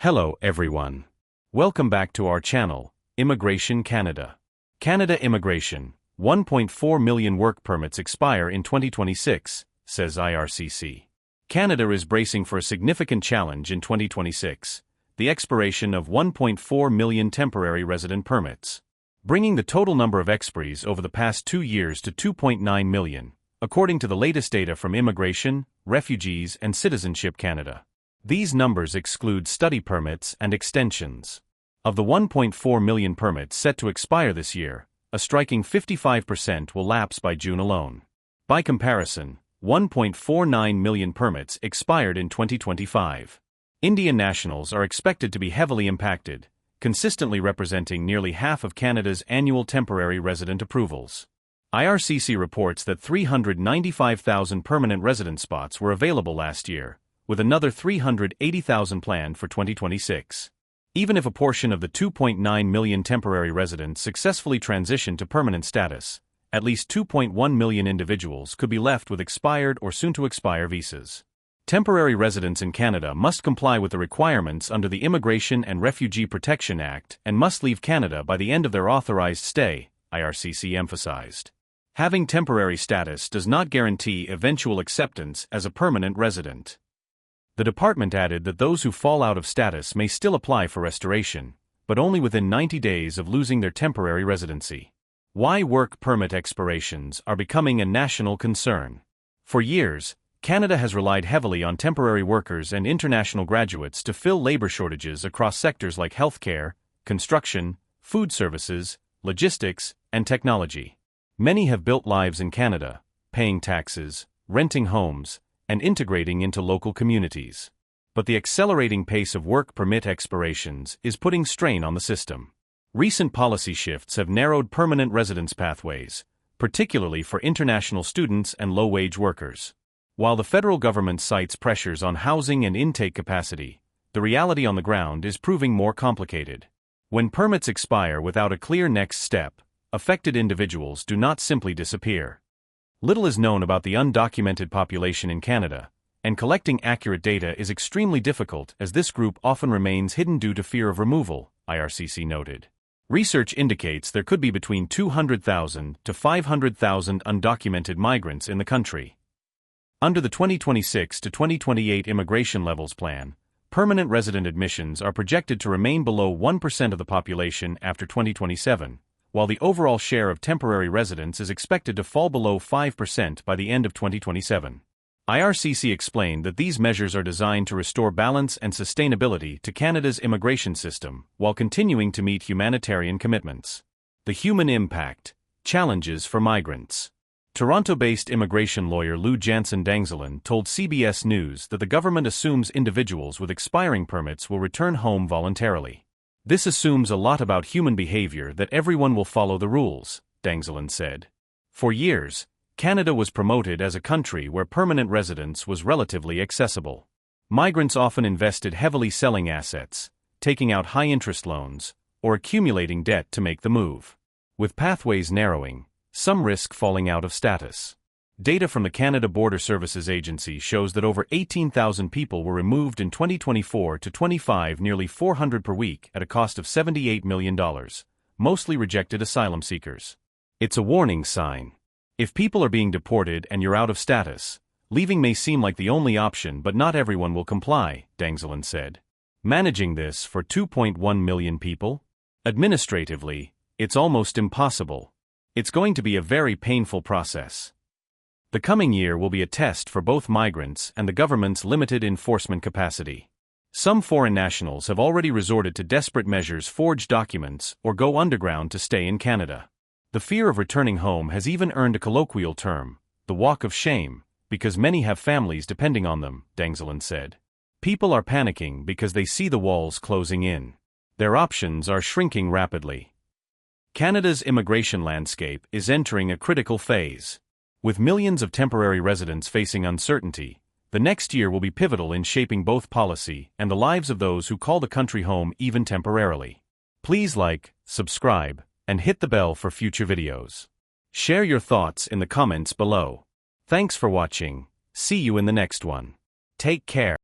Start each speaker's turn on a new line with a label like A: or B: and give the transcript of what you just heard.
A: Hello everyone. Welcome back to our channel, Immigration Canada. Canada immigration, 1.4 million work permits expire in 2026, says IRCC. Canada is bracing for a significant challenge in 2026, the expiration of 1.4 million temporary resident permits, bringing the total number of expiries over the past 2 years to 2.9 million, according to the latest data from Immigration, Refugees and Citizenship Canada. These numbers exclude study permits and extensions. Of the 1.4 million permits set to expire this year, a striking 55% will lapse by June alone. By comparison, 1.49 million permits expired in 2025. Indian nationals are expected to be heavily impacted, consistently representing nearly half of Canada's annual temporary resident approvals. IRCC reports that 395,000 permanent resident spots were available last year, with another 380,000 planned for 2026. Even if a portion of the 2.9 million temporary residents successfully transition to permanent status, at least 2.1 million individuals could be left with expired or soon-to-expire visas. Temporary residents in Canada must comply with the requirements under the Immigration and Refugee Protection Act and must leave Canada by the end of their authorized stay, IRCC emphasized. Having temporary status does not guarantee eventual acceptance as a permanent resident. The department added that those who fall out of status may still apply for restoration, but only within 90 days of losing their temporary residency. Why work permit expirations are becoming a national concern. For years, Canada has relied heavily on temporary workers and international graduates to fill labor shortages across sectors like healthcare, construction, food services, logistics, and technology. Many have built lives in Canada, paying taxes, renting homes, and integrating into local communities. But the accelerating pace of work permit expirations is putting strain on the system. Recent policy shifts have narrowed permanent residence pathways, particularly for international students and low-wage workers. While the federal government cites pressures on housing and intake capacity, the reality on the ground is proving more complicated. When permits expire without a clear next step, affected individuals do not simply disappear. Little is known about the undocumented population in Canada, and collecting accurate data is extremely difficult as this group often remains hidden due to fear of removal, IRCC noted. Research indicates there could be between 200,000 to 500,000 undocumented migrants in the country. Under the 2026 to 2028 Immigration Levels Plan, permanent resident admissions are projected to remain below 1% of the population after 2027. While the overall share of temporary residents is expected to fall below 5% by the end of 2027. IRCC explained that these measures are designed to restore balance and sustainability to Canada's immigration system while continuing to meet humanitarian commitments. The human impact, challenges for migrants. Toronto-based immigration lawyer Lou Jansen Dangzelin told CBS News that the government assumes individuals with expiring permits will return home voluntarily. This assumes a lot about human behavior that everyone will follow the rules, Dangzelin said. For years, Canada was promoted as a country where permanent residence was relatively accessible. Migrants often invested heavily selling assets, taking out high-interest loans, or accumulating debt to make the move. With pathways narrowing, some risk falling out of status. Data from the Canada Border Services Agency shows that over 18,000 people were removed in 2024 to 25, nearly 400 per week at a cost of $78 million, mostly rejected asylum seekers. It's a warning sign. If people are being deported and you're out of status, leaving may seem like the only option, but not everyone will comply, Dangzelin said. Managing this for 2.1 million people? Administratively, it's almost impossible. It's going to be a very painful process. The coming year will be a test for both migrants and the government's limited enforcement capacity. Some foreign nationals have already resorted to desperate measures, forge documents, or go underground to stay in Canada. The fear of returning home has even earned a colloquial term, the walk of shame, because many have families depending on them, Dangzelin said. People are panicking because they see the walls closing in. Their options are shrinking rapidly. Canada's immigration landscape is entering a critical phase. With millions of temporary residents facing uncertainty, the next year will be pivotal in shaping both policy and the lives of those who call the country home even temporarily. Please like, subscribe, and hit the bell for future videos. Share your thoughts in the comments below. Thanks for watching. See you in the next one. Take care.